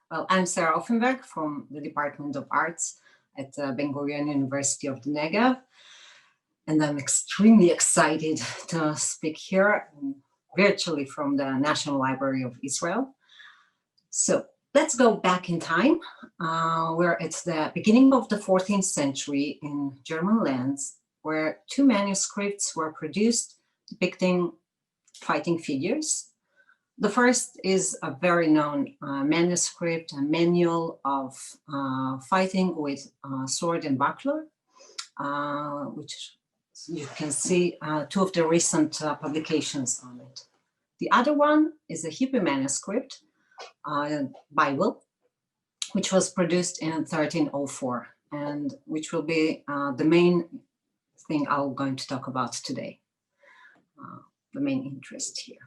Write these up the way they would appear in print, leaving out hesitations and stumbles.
Well, I'm Sara Offenberg from the Department of Arts at Ben-Gurion University of the Negev, and I'm extremely excited to speak here virtually from the National Library of Israel. So let's go back in time. We're at the beginning of the 14th century in German lands, where two manuscripts were produced depicting fighting figures. The first is a very known manuscript, a manual of fighting with sword and buckler, which you can see two of the recent publications on it. The other one is a Hebrew manuscript, Bible, which was produced in 1304, and which will be the main thing I'm going to talk about today, the main interest here.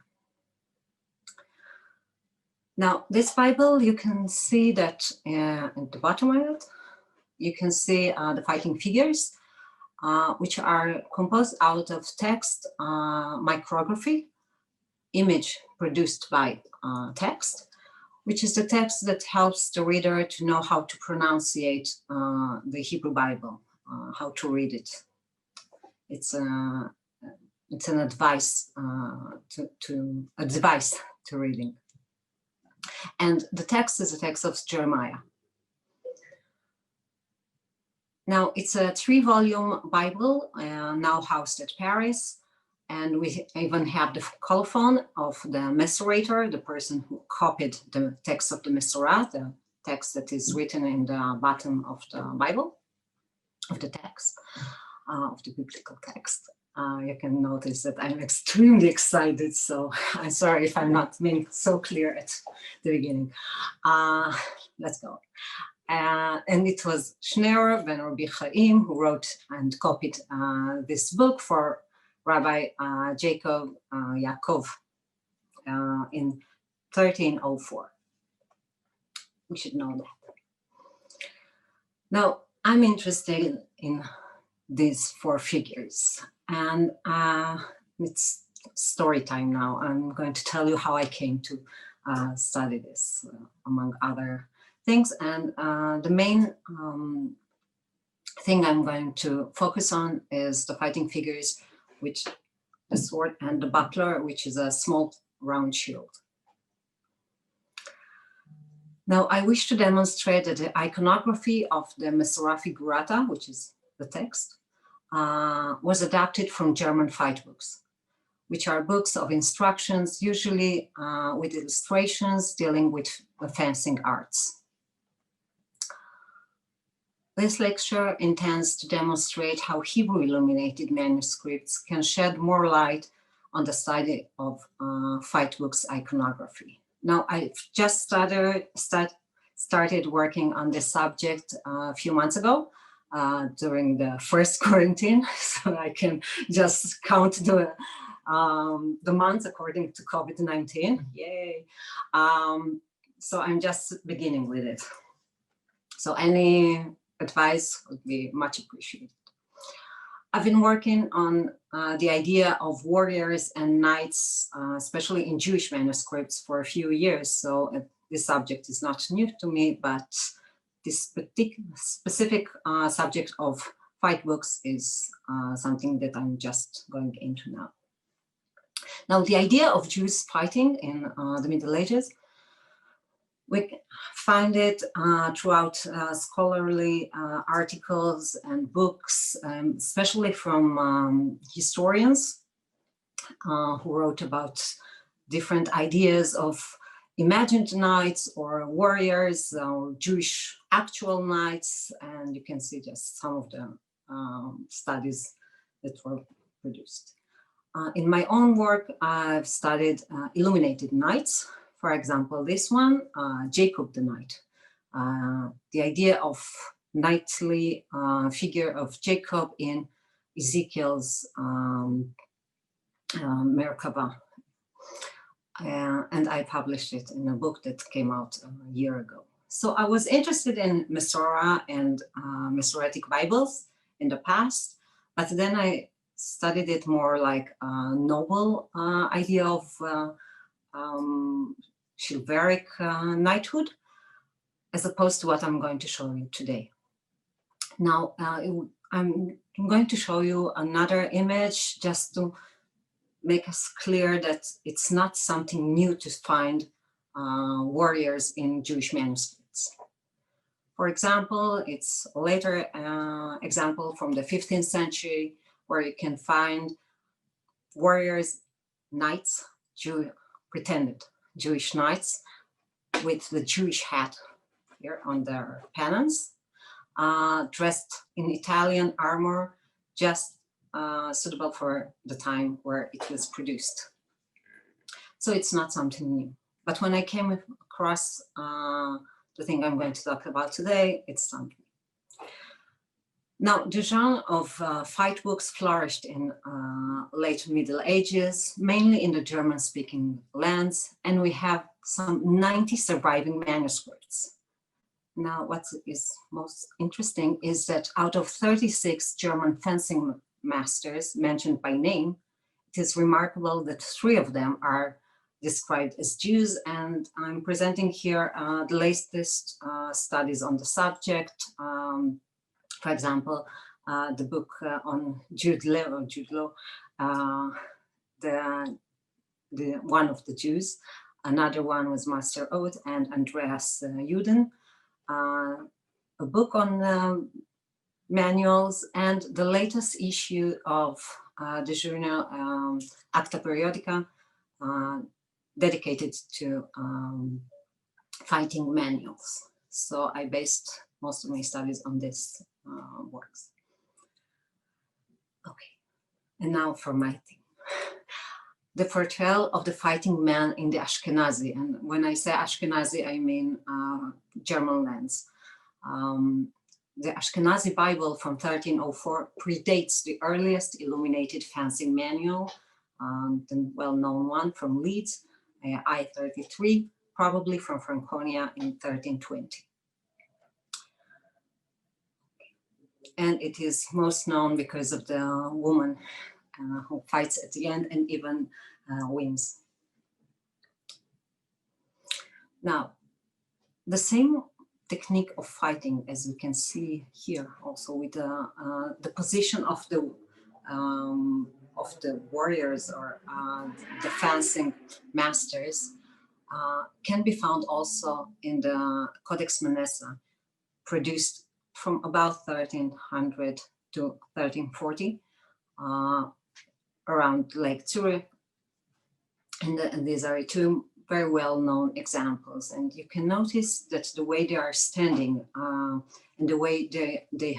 Now, this Bible, you can see that at the bottom of it, you can see the fighting figures, which are composed out of text, micrography, image produced by text, which is the text that helps the reader to know how to pronunciate the Hebrew Bible, how to read it. It's an advice to reading. And the text is a text of Jeremiah. Now, it's a 3-volume Bible, now housed at Paris. And we even have the colophon of the Masorator, the person who copied the text of the Masorah, the text that is written in the bottom of the Bible, of the text, of the biblical text. You can notice that I'm extremely excited, so I'm sorry if I'm not being so clear at the beginning. Let's go. And it was Schneer ben Rabbi Chaim who wrote and copied this book for Rabbi Jacob Yaakov in 1304. We should know that. Now, I'm interested in these 4 figures. And it's story time now. I'm going to tell you how I came to study this, among other things. And the main thing I'm going to focus on is the fighting figures, which the sword and the buckler, which is a small round shield. Now, I wish to demonstrate that the iconography of the Masorah Figurata, which is the text, was adapted from German fight books, which are books of instructions, usually with illustrations dealing with the fencing arts. This lecture intends to demonstrate how Hebrew illuminated manuscripts can shed more light on the study of fight books iconography. Now, I've just started working on this subject a few months ago, during the first quarantine, so I can just count the months according to COVID-19. Yay! So I'm just beginning with it. So any advice would be much appreciated. I've been working on the idea of warriors and knights, especially in Jewish manuscripts, for a few years. So this subject is not new to me, but this specific subject of fight books is something that I'm just going into now. Now, the idea of Jews fighting in the Middle Ages, we find it throughout scholarly articles and books, especially from historians who wrote about different ideas of imagined knights or warriors, or Jewish actual knights, and you can see just some of the studies that were produced. In my own work, I've studied illuminated knights. For example, this one, Jacob the Knight. The idea of knightly figure of Jacob in Ezekiel's Merkabah. And I published it in a book that came out a year ago. So I was interested in Masorah and Masoretic Bibles in the past, but then I studied it more like a noble idea of chivalric knighthood. as opposed to what I'm going to show you today. Now, I'm going to show you another image just to make us clear that it's not something new to find warriors in Jewish manuscripts. For example, it's a later example from the 15th century where you can find warriors, knights, pretended Jewish knights with the Jewish hat here on their pennons, dressed in Italian armor, just suitable for the time where it was produced. So it's not something new. But when I came across the thing I'm going to talk about today, it's something. Now, the genre of fight books flourished in late Middle Ages, mainly in the German-speaking lands, and we have some 90 surviving manuscripts. Now, what is most interesting is that out of 36 German fencing masters mentioned by name, it is remarkable that 3 of them are described as Jews, and I'm presenting here the latest studies on the subject. For example, the book on Jude Law, the one of the Jews. Another one was Master Oth and Andreas Juden. A book on manuals, and the latest issue of the journal Acta Periodica, dedicated to fighting manuals. So I based most of my studies on this works. Okay, and now for my thing. The portrayal of the fighting man in the Ashkenazi, and when I say Ashkenazi, I mean German lands. The Ashkenazi Bible from 1304 predates the earliest illuminated fencing manual, the well-known one from Leeds, I-33, probably from Franconia in 1320. And it is most known because of the woman who fights at the end and even wins. Now, the same technique of fighting, as we can see here, also with the position of the warriors or the fencing masters, can be found also in the Codex Manessa, produced from about 1300 to 1340, around Lake Zurich. And these are 2 very well-known examples. And you can notice that the way they are standing and the way they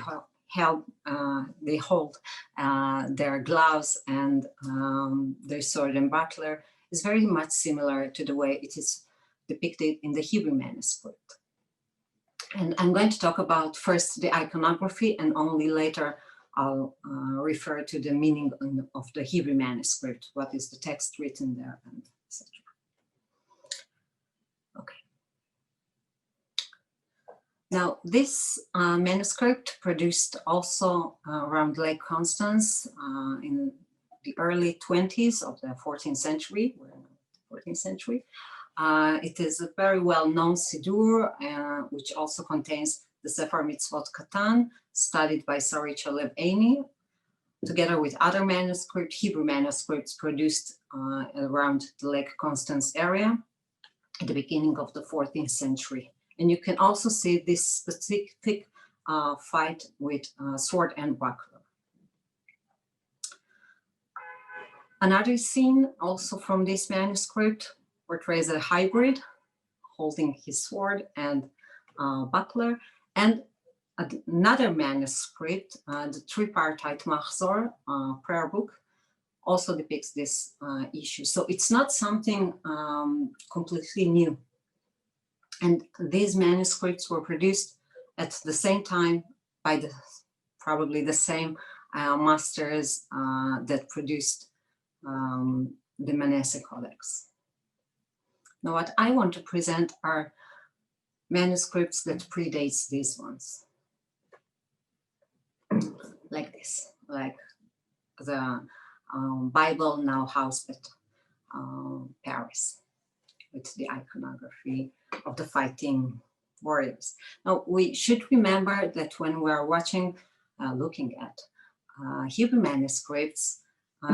hold their gloves and their sword and buckler is very much similar to the way it is depicted in the Hebrew manuscript. And I'm going to talk about first the iconography, and only later I'll refer to the meaning of the Hebrew manuscript, what is the text written there, and etc. Okay. Now, this manuscript produced also around Lake Constance in the early 20s of the 14th century. We're in the 14th century. It is a very well-known Siddur, which also contains the Sefer Mitzvot Katan, studied by Sari Chalev-Eini, together with other manuscripts, Hebrew manuscripts produced around the Lake Constance area at the beginning of the 14th century. And you can also see this specific fight with sword and buckler. Another scene also from this manuscript portrays a hybrid holding his sword and buckler, and another manuscript, the tripartite Machzor prayer book, also depicts this issue. So it's not something completely new. And these manuscripts were produced at the same time by probably the same masters that produced the Manasseh Codex. Now, what I want to present are manuscripts that predates these ones. Like this, like the Bible now housed at Paris, with the iconography of the fighting warriors. Now, we should remember that when we are looking at Hebrew manuscripts,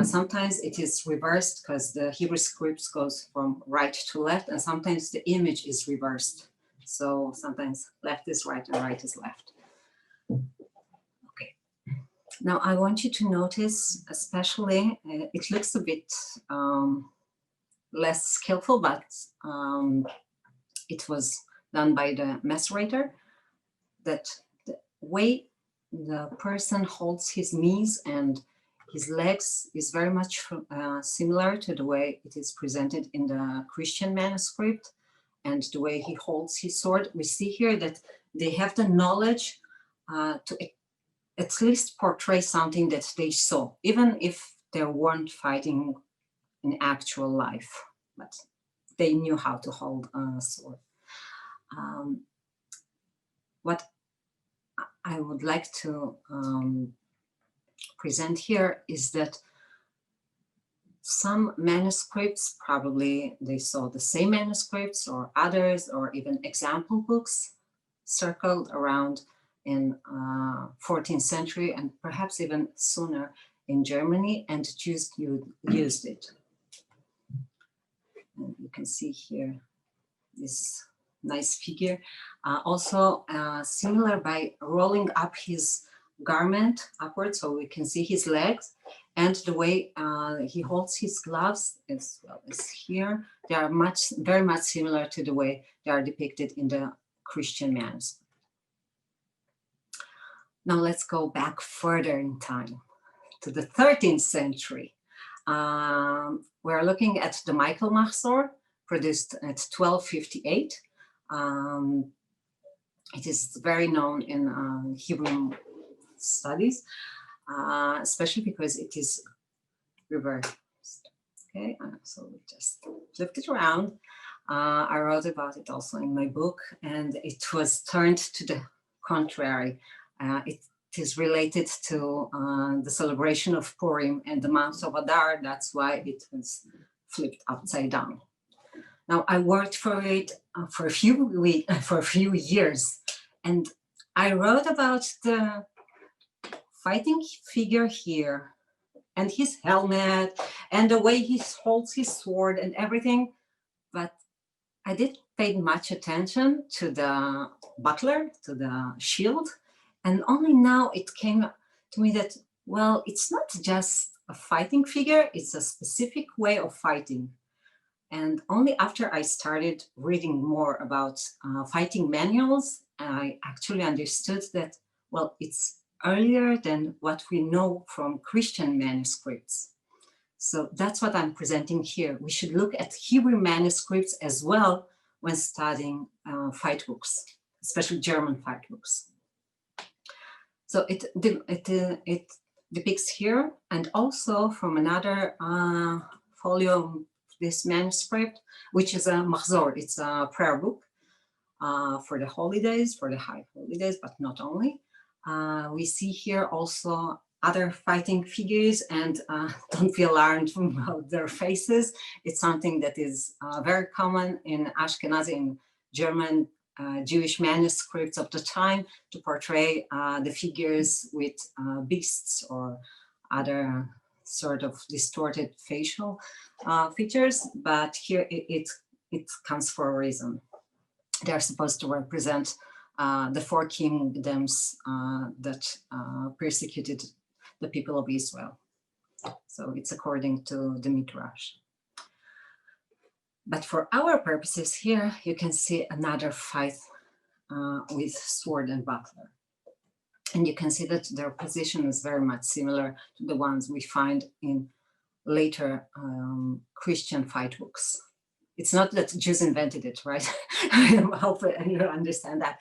sometimes it is reversed because the Hebrew scripts goes from right to left, and sometimes the image is reversed. So sometimes left is right and right is left. Okay. Now I want you to notice, especially, it looks a bit less skillful, but it was done by the macerator, that the way the person holds his knees and his legs is very much similar to the way it is presented in the Christian manuscript, and the way he holds his sword. We see here that they have the knowledge to at least portray something that they saw, even if they weren't fighting in actual life, but they knew how to hold a sword. What I would like to present here is that some manuscripts, probably they saw the same manuscripts or others, or even example books circled around in 14th century and perhaps even sooner in Germany, and Jews used it. And you can see here this nice figure. Also similar by rolling up his garment upwards so we can see his legs, and the way he holds his gloves as well as here. They are very much similar to the way they are depicted in the Christian manuscript. Now let's go back further in time to the 13th century. We're looking at the Michael Mahzor, produced at 1258. It is very known in Hebrew studies, especially because it is reversed. Okay, so we just flipped it around. I wrote about it also in my book, and it was turned to the contrary. It is related to the celebration of Purim and the month of Adar. That's why it was flipped upside down. Now, I worked for it for a few years, and I wrote about the fighting figure here, and his helmet, and the way he holds his sword and everything, but I didn't pay much attention to the buckler, to the shield, and only now it came to me that, well, it's not just a fighting figure, it's a specific way of fighting. And only after I started reading more about fighting manuals, I actually understood that, well, it's earlier than what we know from Christian manuscripts. So that's what I'm presenting here. We should look at Hebrew manuscripts as well when studying fight books, especially German fight books. So it depicts here, and also from another folio, this manuscript, which is a Mahzor. It's a prayer book for the holidays, for the high holidays, but not only. We see here also other fighting figures, and don't be alarmed about their faces. It's something that is very common in Ashkenazi, in German Jewish manuscripts of the time, to portray the figures with beasts or other sort of distorted facial features, but here it comes for a reason. They're supposed to represent the four kingdoms that persecuted the people of Israel. So it's according to the Midrash. But for our purposes here, you can see another fight with sword and buckler. And you can see that their position is very much similar to the ones we find in later Christian fight books. It's not that Jews invented it, right? I hope you understand that.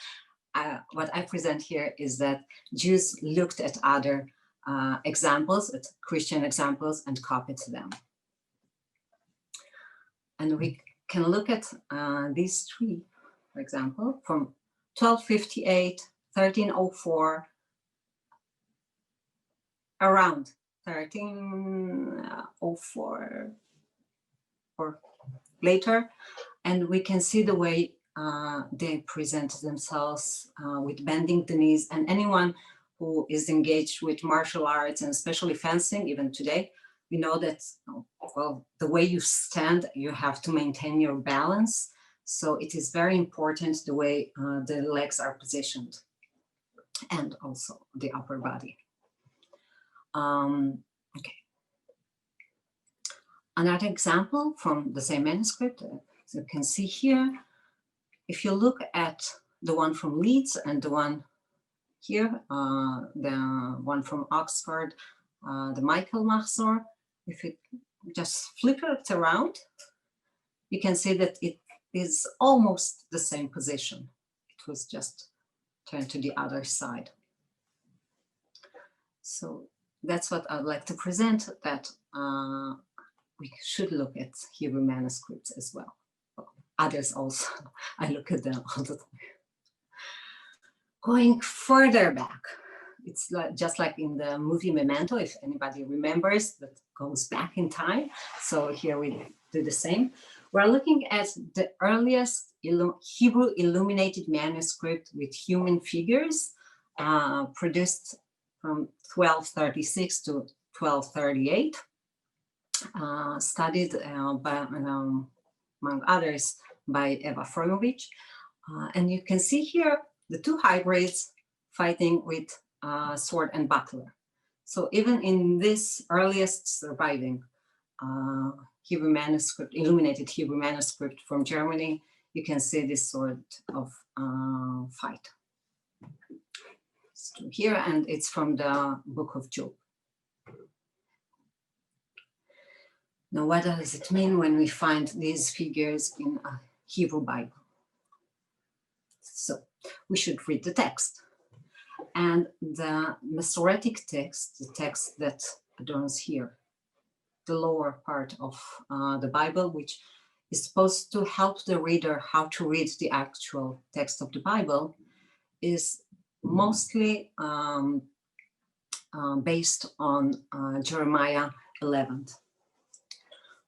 What I present here is that Jews looked at other examples, at Christian examples, and copied them. And we can look at these three, for example, from 1258, 1304, around 1304 or later, and we can see the way they present themselves with bending the knees, and anyone who is engaged with martial arts and especially fencing, even today, we know that, well, the way you stand, you have to maintain your balance. So it is very important the way the legs are positioned, and also the upper body. Okay. Another example from the same manuscript, as you can see here, if you look at the one from Leeds and the one here, the one from Oxford, the Michael Mahzor, if you just flip it around, you can see that it is almost the same position. It was just turned to the other side. So that's what I'd like to present, that we should look at Hebrew manuscripts as well. Others also, I look at them all the time. Going further back, it's just like in the movie Memento, if anybody remembers, that goes back in time. So here we do the same. We're looking at the earliest Hebrew illuminated manuscript with human figures, produced from 1236 to 1238, studied by, among others, by Eva Fromovich. And you can see here the two hybrids fighting with sword and buckler. So even in this earliest surviving Hebrew manuscript, illuminated Hebrew manuscript from Germany, you can see this sort of fight. So here, and it's from the Book of Job. Now, what does it mean when we find these figures in a Hebrew Bible? So we should read the text. And the Masoretic text, the text that adorns here, the lower part of the Bible, which is supposed to help the reader how to read the actual text of the Bible, is mostly based on Jeremiah 11,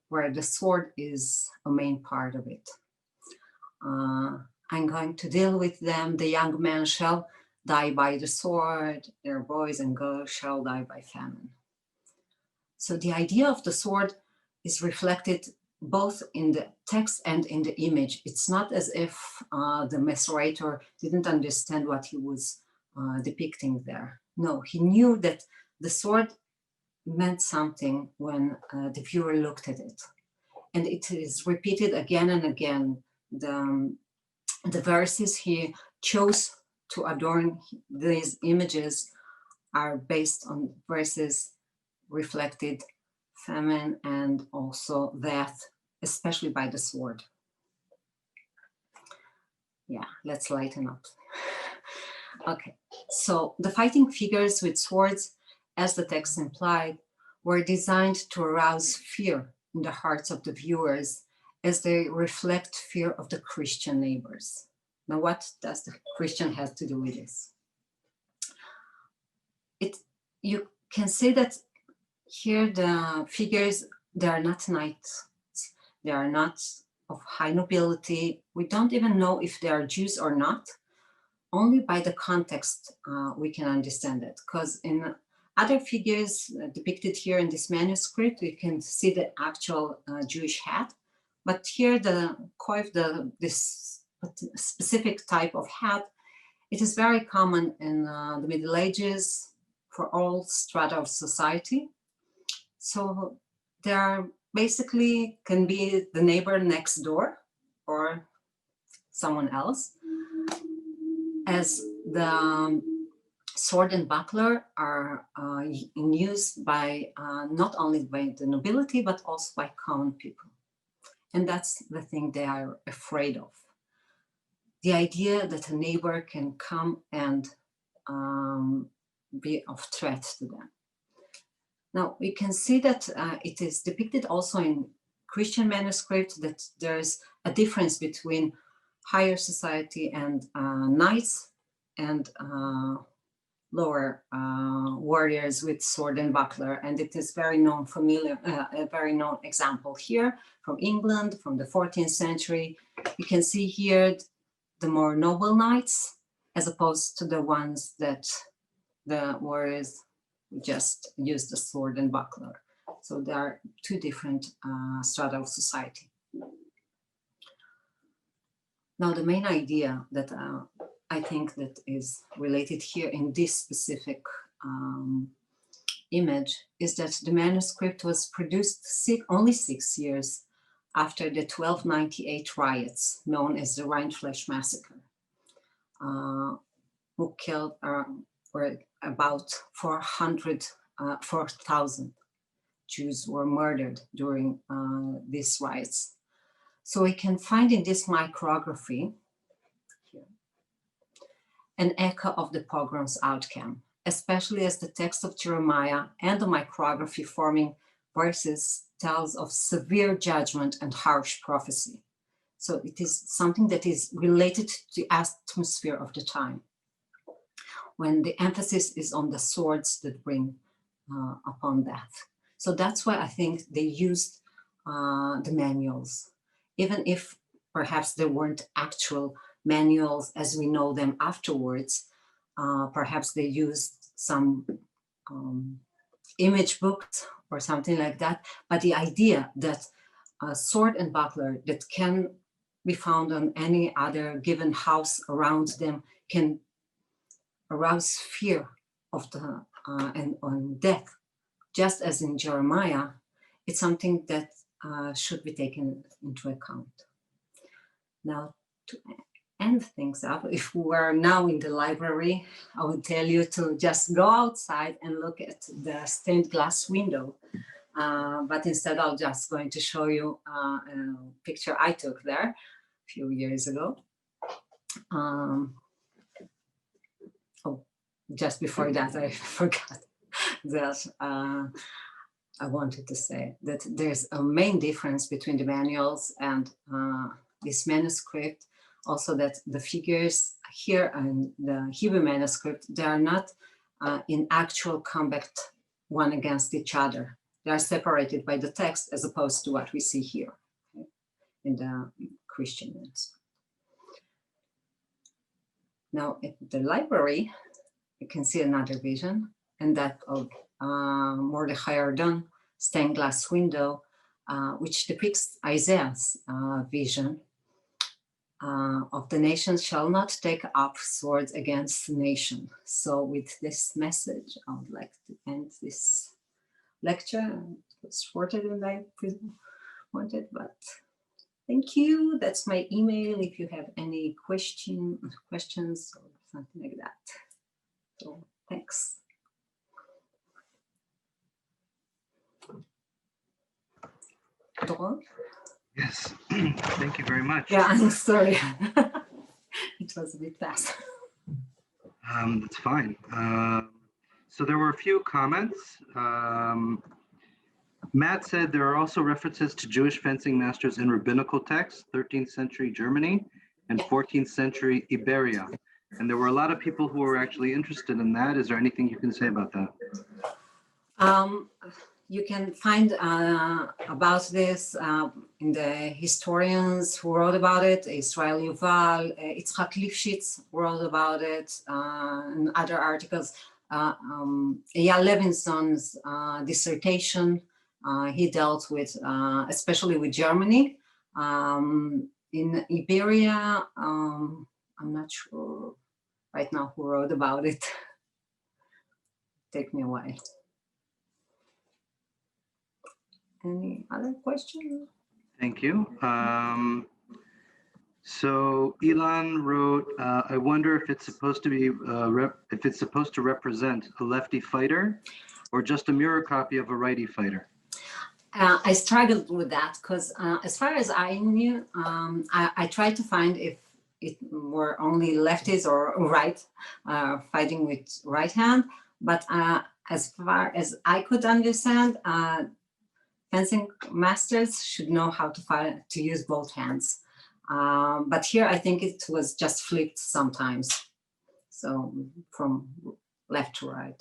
where the sword is a main part of it. I'm going to deal with them. The young men shall die by the sword, their boys and girls shall die by famine. So the idea of the sword is reflected both in the text and in the image. It's not as if the Masoretor didn't understand what he was depicting there. No, he knew that the sword meant something when the viewer looked at it. And it is repeated again and again. The verses he chose to adorn these images are based on verses reflected famine and also death, especially by the sword. Yeah, let's lighten up. Okay, so the fighting figures with swords, as the text implied, were designed to arouse fear in the hearts of the viewers as they reflect fear of the Christian neighbors. Now, what does the Christian have to do with this? You can say that here the figures, they are not knights, they are not of high nobility. We don't even know if they are Jews or not. Only by the context we can understand it, because in other figures depicted here in this manuscript, we can see the actual Jewish hat, but here this specific type of hat, it is very common in the Middle Ages for all strata of society. So there basically can be the neighbor next door or someone else, as the sword and buckler are in use by not only by the nobility, but also by common people. And that's the thing they are afraid of. The idea that a neighbor can come and be of threat to them. Now, we can see that it is depicted also in Christian manuscripts that there's a difference between higher society and knights and lower warriors with sword and buckler. And it is very known, a very known example here from England, from the 14th century. You can see here the more noble knights, as opposed to the ones that the warriors just used the sword and buckler. So there are two different strata of society. Now, the main idea that I think that is related here in this specific image is that the manuscript was produced only 6 years after the 1298 riots, known as the Rindfleisch Massacre, who killed or about 4,000 Jews were murdered during these riots. So we can find in this micrography here an echo of the pogrom's outcome, especially as the text of Jeremiah and the micrography forming verses tells of severe judgment and harsh prophecy. So it is something that is related to the atmosphere of the time, when the emphasis is on the swords that bring upon death. So that's why I think they used the manuals, even if perhaps there weren't actual manuals as we know them afterwards. Perhaps they used some image books or something like that. But the idea that a sword and buckler that can be found on any other given house around them can arouse fear of the and on death, just as in Jeremiah, it's something that should be taken into account. Now, to end things up, if we were now in the library, I would tell you to just go outside and look at the stained glass window. But instead, I'm just going to show you a picture I took there a few years ago. Just before that, I forgot that I wanted to say that there's a main difference between the manuals and this manuscript. Also that the figures here and the Hebrew manuscript, they are not in actual combat one against each other. They are separated by the text as opposed to what we see here, okay, in the Christian manuscript. Now at the library, you can see another vision, and that of Mordechai Ardon stained glass window, which depicts Isaiah's vision of the nations shall not take up swords against the nation. So with this message, I would like to end this lecture. It was shorter than I wanted, but thank you. That's my email if you have any questions or something like that. So thanks. Doron? Yes, thank you very much. Yeah, I'm sorry. It was a bit fast. That's fine. So there were a few comments. Matt said there are also references to Jewish fencing masters in rabbinical texts, 13th century Germany and 14th century Iberia. And there were a lot of people who were actually interested in that. Is there anything you can say about that? You can find about this in the historians who wrote about it. Israel Yuval, Yitzhak Lifshitz wrote about it, and other articles. Eyal Levinson's dissertation, he dealt with, especially with Germany. In Iberia, I'm not sure right now who wrote about it. Take me a while. Any other questions? Thank you. So Elon wrote, I wonder if it's supposed to be represent a lefty fighter or just a mirror copy of a righty fighter. I struggled with that because as far as I knew, I tried to find if it were only lefties or right fighting with right hand. But as far as I could understand, fencing masters should know how to fight, to use both hands. But here I think it was just flipped sometimes. So from left to right,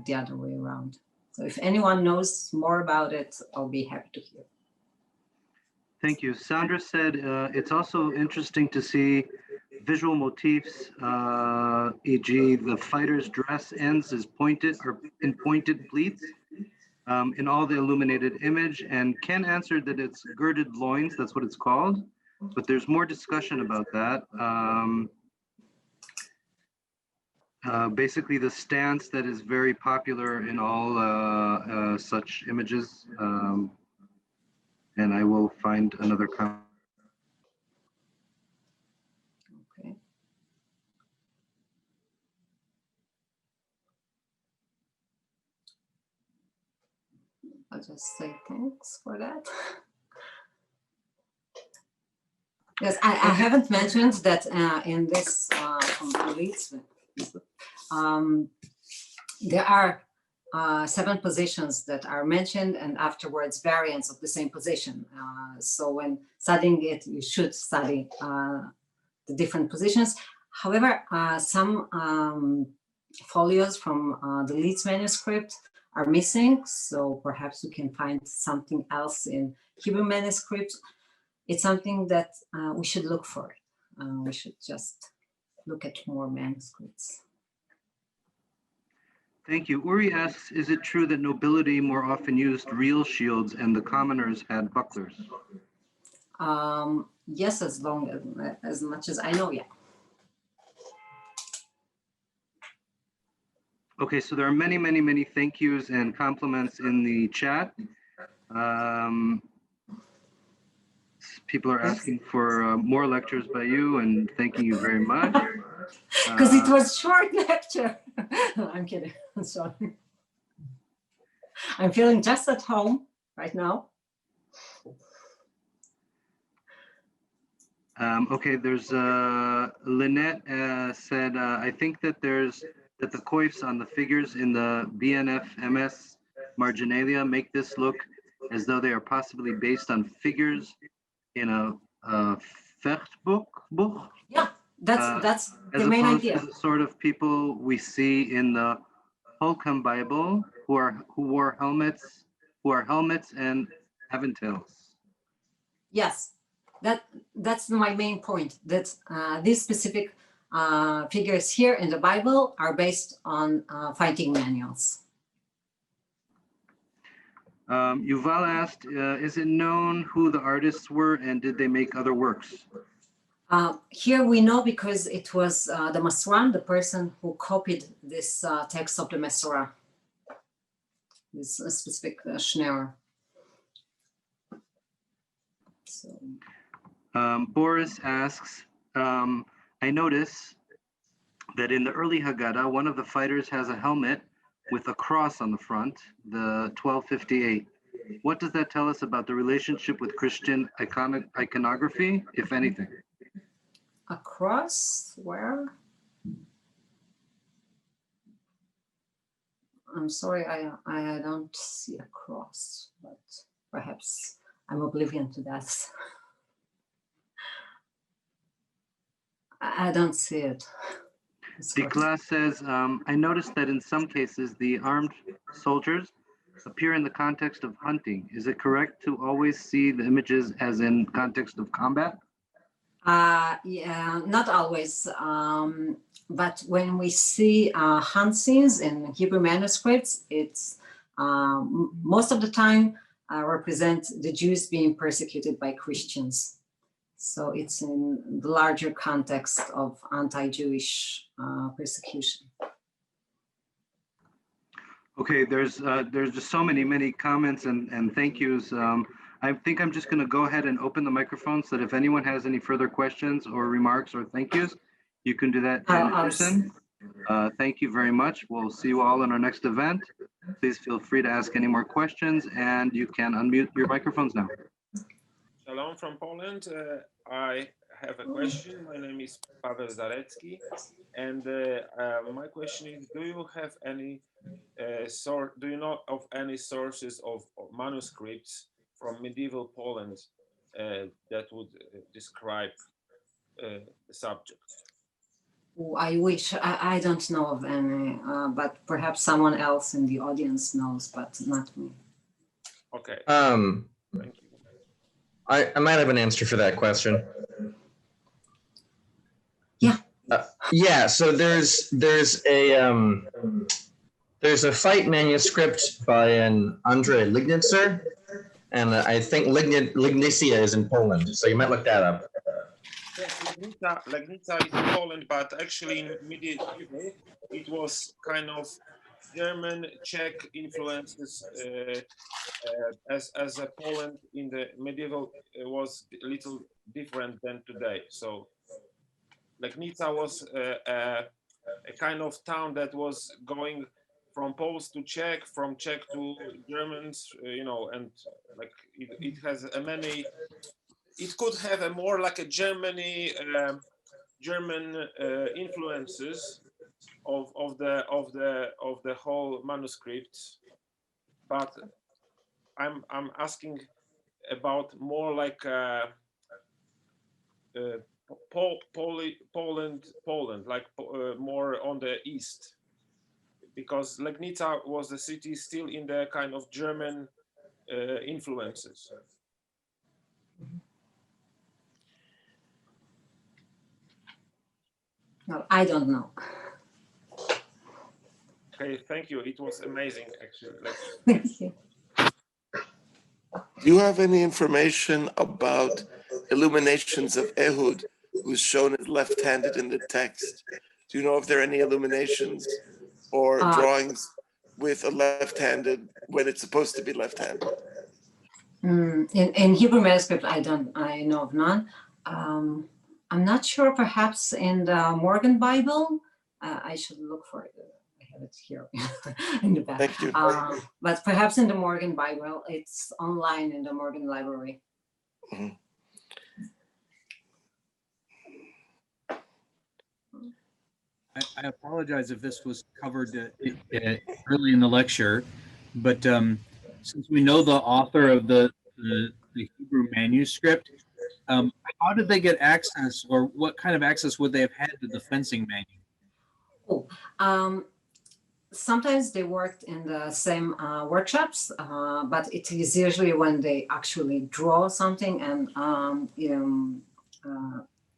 the other way around. So if anyone knows more about it, I'll be happy to hear. Thank you. Sandra said, it's also interesting to see visual motifs, e.g. the fighter's dress ends is pointed or in pointed pleats in all the illuminated image, and Ken answered that it's girded loins, that's what it's called, but there's more discussion about that. Basically the stance that is very popular in all such images, and I will find another comment. Okay. I'll just say thanks for that. Yes, I haven't mentioned that in this from the leads, there are 7 positions that are mentioned, and afterwards variants of the same position. So when studying it, you should study the different positions. However, some folios from the Leeds manuscript are missing, so perhaps you can find something else in Hebrew manuscripts. It's something that we should look for. We should just look at more manuscripts. Thank you. Uri asks, is it true that nobility more often used real shields and the commoners had bucklers? Yes, as much as I know, yeah. Okay, so there are many, many, many thank yous and compliments in the chat. People are asking for more lectures by you and thanking you very much. Because it was short lecture. I'm kidding. I'm sorry. I'm feeling just at home right now. Okay, there's Lynette said, I think that the coifs on the figures in the BNF MS marginalia make this look as though they are possibly based on figures in a Vechtboek. Yeah, that's the as main opposed idea. to the sort of people we see in the Holcomb Bible who wore helmets, and aventails. Yes, that's my main point. That these specific figures here in the Bible are based on fighting manuals. Yuval asked, is it known who the artists were and did they make other works? Here we know because it was the Masran, the person who copied this text of the Mesorah, this specific Schneer. So. Boris asks, I notice that in the early Haggadah, one of the fighters has a helmet with a cross on the front, the 1258. What does that tell us about the relationship with Christian iconography, if anything? A cross? Where? I'm sorry, I don't see a cross, but perhaps I'm oblivion to that. I don't see it. The class says, I noticed that in some cases, the armed soldiers appear in the context of hunting. Is it correct to always see the images as in context of combat? Yeah, not always. But when we see hunt scenes in Hebrew manuscripts, it's most of the time represent the Jews being persecuted by Christians. So it's in the larger context of anti-Jewish persecution. Okay, there's just so many comments and thank yous. I think I'm just going to go ahead and open the microphone so that if anyone has any further questions or remarks or thank yous, you can do that in person. Thank you very much. We'll see you all in our next event. Please feel free to ask any more questions and you can unmute your microphones now. Shalom from Poland. I have a question. My name is Paweł Zarecki, and my question is: do you have any do you know of any sources of manuscripts from medieval Poland that would describe the subject? I wish. I don't know of any, but perhaps someone else in the audience knows, but not me. Okay. Thank you. I might have an answer for that question. Yeah, so there's a fight manuscript by an Andrzej Lignitzer, and I think Lignicia is in Poland, so you might look that up. Yes, Legnica is in Poland, but actually in medieval it was kind of German, Czech influences. As a Poland in the medieval was a little different than today. So Legnica was a kind of town that was going from Poles to Czech, from Czech to Germans, and like it has a many. It could have a more like a German influences of the whole manuscript, but I'm asking about more like Poland, like more on the east, because Legnica was the city still in the kind of German influences. No, I don't know. Okay, thank you. It was amazing, actually. Thank you. Do you have any information about illuminations of Ehud, who's shown as left-handed in the text? Do you know if there are any illuminations or drawings with a left-handed when it's supposed to be left-handed? In Hebrew manuscript, I know of none. I'm not sure, perhaps in the Morgan Bible, I should look for it. I have it here in the back. Thank you. But perhaps in the Morgan Bible, it's online in the Morgan Library. Mm-hmm. I apologize if this was covered early in the lecture, but since we know the author of the Hebrew manuscript, how did they get access, or what kind of access would they have had to the fencing manual? Sometimes they worked in the same workshops, but it is usually when they actually draw something and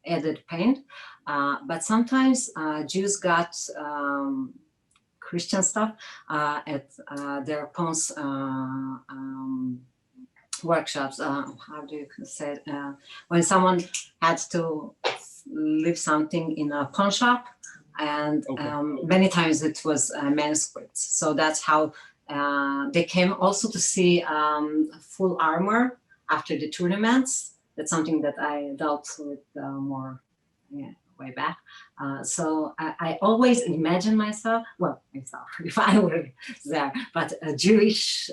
added paint. But sometimes Jews got Christian stuff at their opponents' workshops. How do you say it? When someone had to leave something in a pawn shop, and many times it was manuscripts. So that's how they came also to see full armor after the tournaments. That's something that I dealt with more way back. So I always imagine myself, if I were there, but a Jewish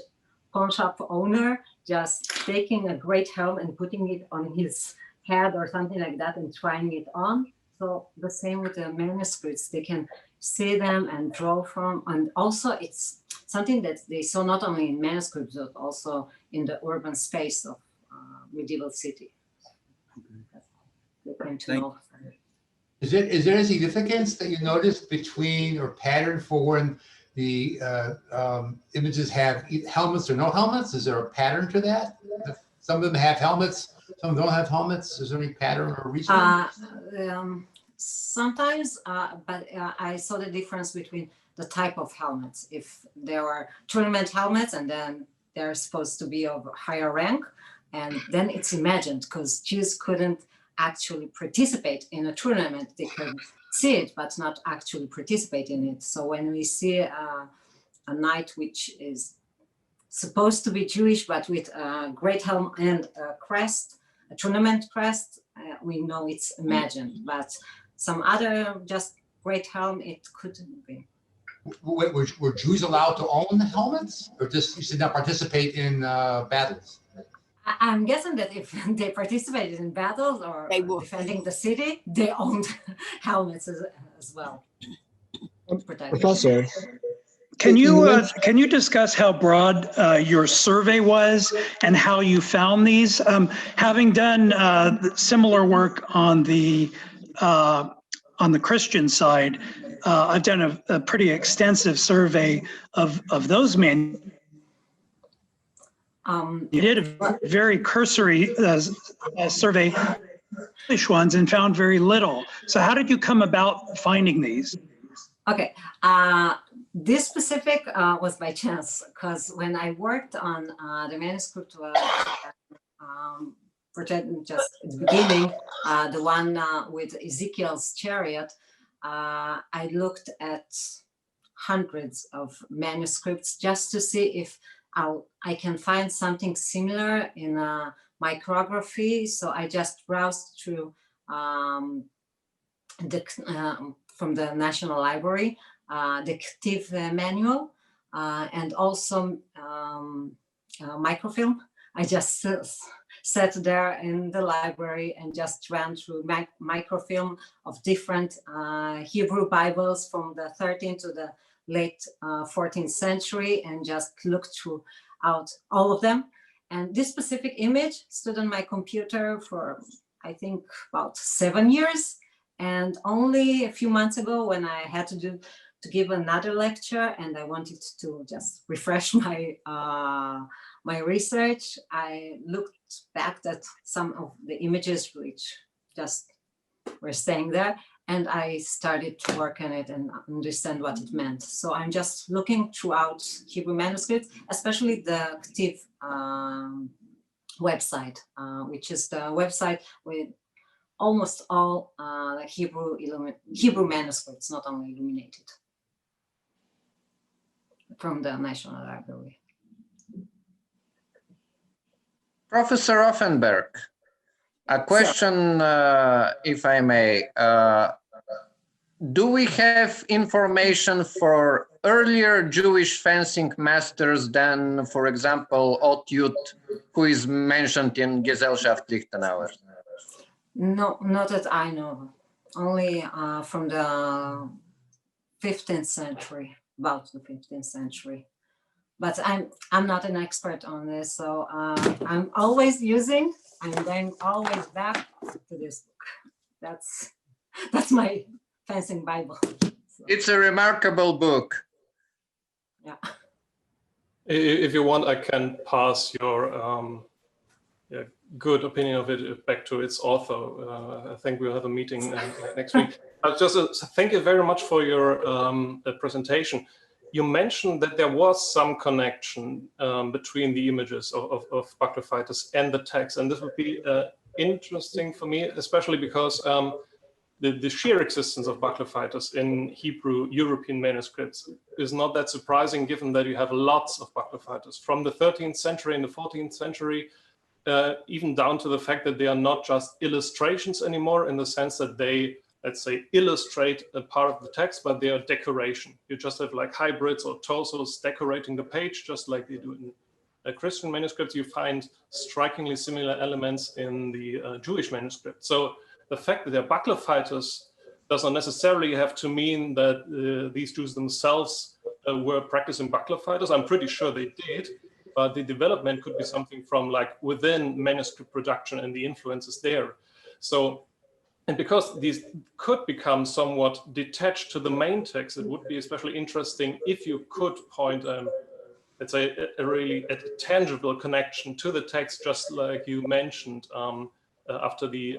pawn shop owner just taking a great helm and putting it on his head or something like that and trying it on. So the same with the manuscripts, they can see them and draw from, and also it's something that they saw not only in manuscripts but also in the urban space of medieval city. They came to know. Is there a significance that you noticed between or pattern for when the images have helmets or no helmets? Is there a pattern to that? Some of them have helmets, some don't have helmets. Is there any pattern or reason? Sometimes, but I saw the difference between the type of helmets. If there are tournament helmets and then they're supposed to be of higher rank, and then it's imagined because Jews couldn't actually participate in a tournament. They could see it, but not actually participate in it. So when we see a knight which is supposed to be Jewish, but with a great helm and a crest, a tournament crest, we know it's imagined. But some other just great helm, it couldn't be. Were Jews allowed to own helmets, or just you should not participate in battles? I'm guessing that if they participated in battles or defending the city, they owned helmets as well. Professor, can you discuss how broad your survey was and how you found these? Having done similar work on the Christian side, I've done a pretty extensive survey of those manuscripts. You did a very cursory survey English ones and found very little. So how did you come about finding these? Okay, this specific was by chance, because when I worked on the manuscript project just at the beginning, the one with Ezekiel's chariot, I looked at hundreds of manuscripts just to see if I can find something similar in micrography. So I just browsed through from the National Library, the Ktiv manual, and also microfilm. I just sat there in the library and just ran through microfilm of different Hebrew Bibles from the 13th to the late 14th century, and just looked throughout all of them. And this specific image stood on my computer for, I think, about 7 years. And only a few months ago, when I had to give another lecture and I wanted to just refresh my my research, I looked back at some of the images which just were staying there, and I started to work on it and understand what it meant. So I'm just looking throughout Hebrew manuscripts, especially the Ktiv website, which is the website with almost all Hebrew manuscripts, not only Illuminated, from the National Library. Professor Offenberg, a question, if I may. Do we have information for earlier Jewish fencing masters than, for example, Otyut, who is mentioned in Gesellschaft Lichtenauer? No, not that I know. Only from the 15th century, about the 15th century. But I'm not an expert on this, so I'm always I'm going always back to this book. That's my fencing Bible. So. It's a remarkable book. Yeah. If you want, I can pass your good opinion of it back to its author. I think we'll have a meeting next week. Thank you very much for your presentation. You mentioned that there was some connection between the images of bucklophytus and the text, and this would be interesting for me, especially because the sheer existence of bucklophytus in Hebrew European manuscripts is not that surprising, given that you have lots of bucklophytus from the 13th century and the 14th century, even down to the fact that they are not just illustrations anymore, in the sense that they, let's say, illustrate a part of the text, but they are decoration. You just have like hybrids or torsos decorating the page, just like they do in Christian manuscripts. You find strikingly similar elements in the Jewish manuscript. So the fact that they're bucklophytus does not necessarily have to mean that these Jews themselves were practicing bucklophytus. I'm pretty sure they did, but the development could be something from like within manuscript production and the influences there. So, and because these could become somewhat detached to the main text, it would be especially interesting if you could point, let's say, a tangible connection to the text, just like you mentioned after the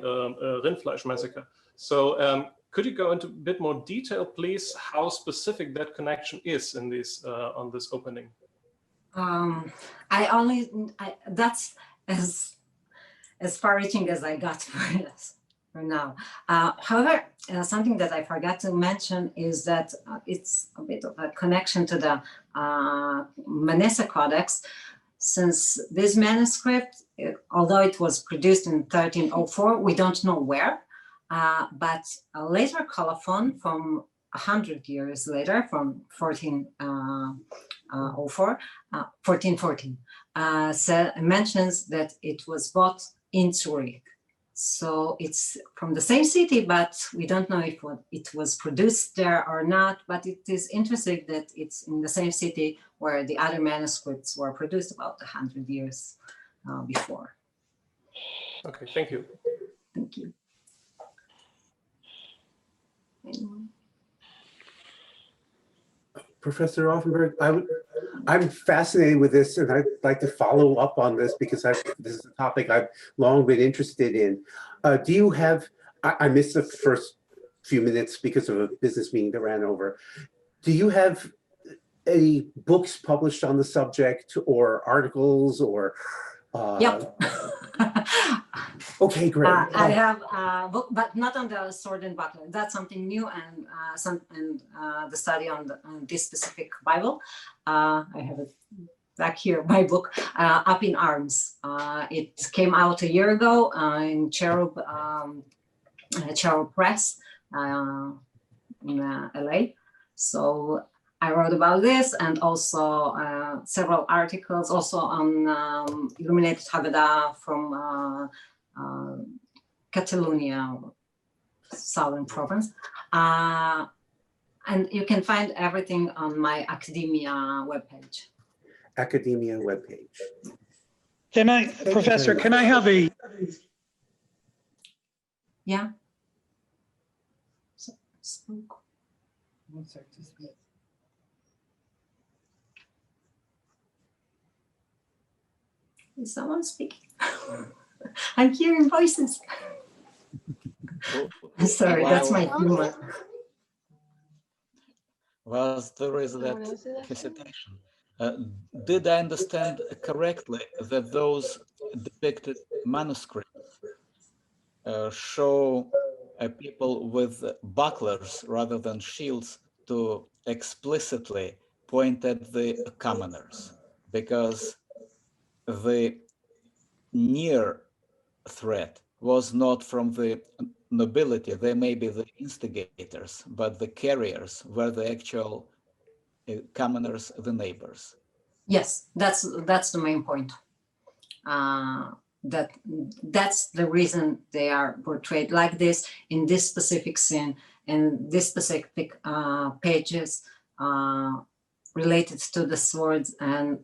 Rindfleisch massacre. So could you go into a bit more detail, please, how specific that connection is in this on this opening? That's as far-reaching as I got for now. However, something that I forgot to mention is that it's a bit of a connection to the Manasseh Codex, since this manuscript, although it was produced in 1304, we don't know where, but a later colophon from 100 years later, from 1414, mentions that it was bought in Zurich. So it's from the same city, but we don't know if it was produced there or not, but it is interesting that it's in the same city where the other manuscripts were produced about 100 years before. Okay, thank you. Thank you. Professor Offenberg, I'm fascinated with this, and I'd like to follow up on this because this is a topic I've long been interested in. Do you have, I missed the first few minutes because of a business meeting that ran over. Do you have any books published on the subject or articles or? Yep. Okay, great. I have a book, but not on the sword and buckler. That's something new, and the study on this specific Bible. I have it back here, my book, Up in Arms. It came out a year ago in Cherub Press in LA. So I wrote about this, and also several articles also on Illuminated Haggadah from Catalonia, southern province. And you can find everything on my academia webpage. Academia webpage. Can I, Professor, can I have a... Yeah. Is someone speaking? I'm hearing voices. Sorry, that's my humor. Well, there is that hesitation. Did I understand correctly that those depicted manuscripts show people with bucklers rather than shields to explicitly point at the commoners? Because the near threat was not from the nobility. They may be the instigators, but the carriers were the actual commoners, the neighbors. Yes, that's the main point. That's the reason they are portrayed like this in this specific scene, in this specific pages related to the swords and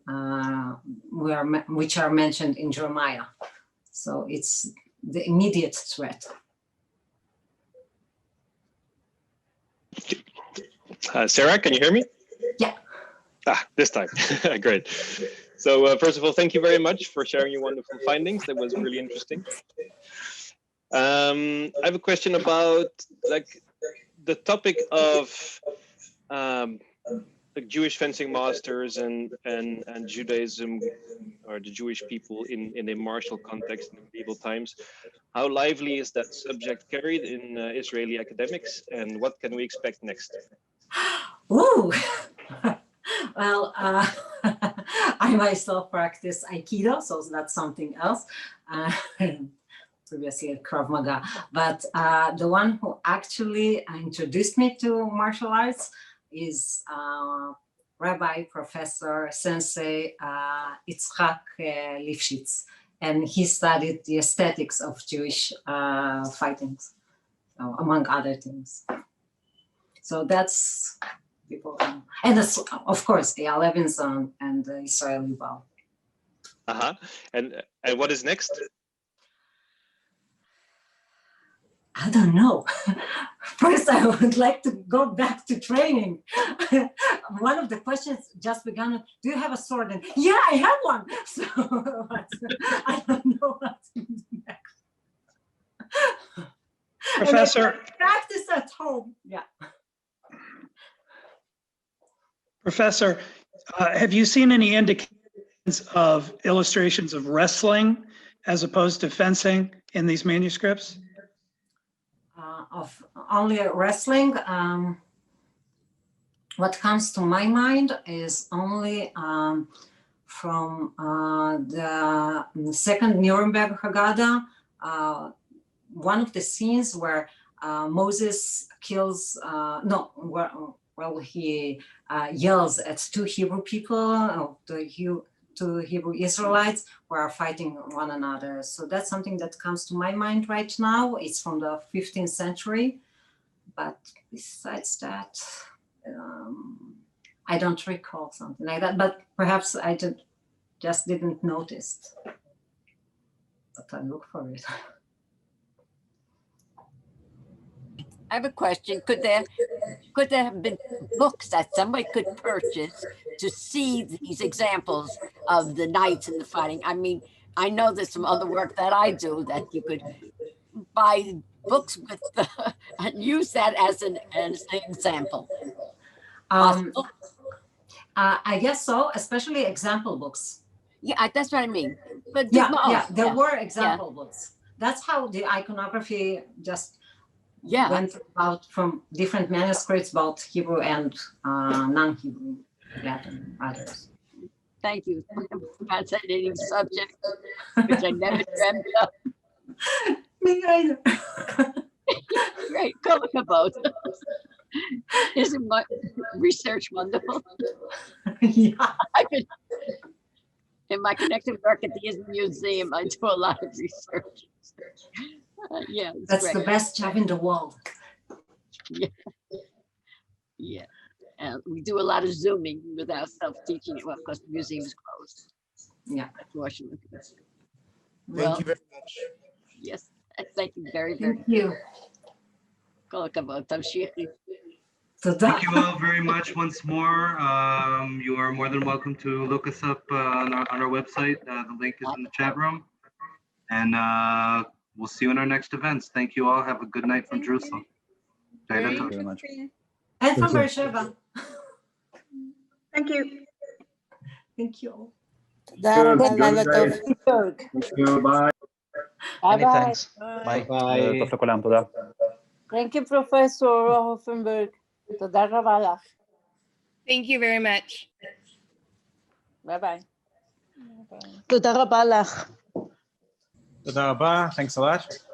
which are mentioned in Jeremiah. So it's the immediate threat. Sarah, can you hear me? Yeah. This time. Great. So first of all, thank you very much for sharing your wonderful findings. That was really interesting. I have a question about the topic of Jewish fencing masters and Judaism, or the Jewish people in a martial context in medieval times. How lively is that subject carried in Israeli academics, and what can we expect next? Ooh. Well, I myself practice Aikido, so that's something else. Previously Krav Maga, but the one who actually introduced me to martial arts is Rabbi, Professor, Sensei Yitzhak Lifshitz, and he studied the aesthetics of Jewish fightings, among other things. So that's people, and of course, Eyal Levinson and Israel Yuval. And what is next? I don't know. First, I would like to go back to training. One of the questions just began with, do you have a sword? And yeah, I have one. So I don't know what's next. Professor. Practice at home. Yeah. Professor, have you seen any indications of illustrations of wrestling as opposed to fencing in these manuscripts? Of only wrestling, what comes to my mind is only from the second Nuremberg Haggadah, one of the scenes where Moses kills, he yells at two Hebrew people, two Hebrew Israelites who are fighting one another. So that's something that comes to my mind right now. It's from the 15th century. But besides that, I don't recall something like that. But perhaps I just didn't notice. But I'll look for it. I have a question. Could there could there have been books that somebody could purchase to see these examples of the knights and the fighting? I mean, I know there's some other work that I do that you could buy books with and use that as an example. I guess so, especially example books. Yeah, that's what I mean. But There were example books. That's how the iconography just went out from different manuscripts, both Hebrew and non-Hebrew Latin writers. Thank you. Fascinating subject, which I never dreamt of. Me either. Great, talk about. Isn't my research wonderful? Yeah. In my connected work at the museum, I do a lot of research. Yeah, that's great. The best job in the world. Yeah, yeah. And we do a lot of Zooming without self-teaching, well, because the museum is closed. Yeah, unfortunately. Thank you very much. Yes, thank you very, very much. Thank you. Thank you all very much once more. You are more than welcome to look us up on our website. The link is in the chat room. And we'll see you in our next events. Thank you all. Have a good night from Jerusalem. Thank you very much. And from Beersheba. Thank you. Thank you. Thank you. Bye. Many thanks. Bye. Prof. לכולם, תודה. Thank you, Professor Offenberg. תודה רבה לך. Thank you very much. Bye-bye. תודה רבה לך. תודה רבה. Thanks a lot.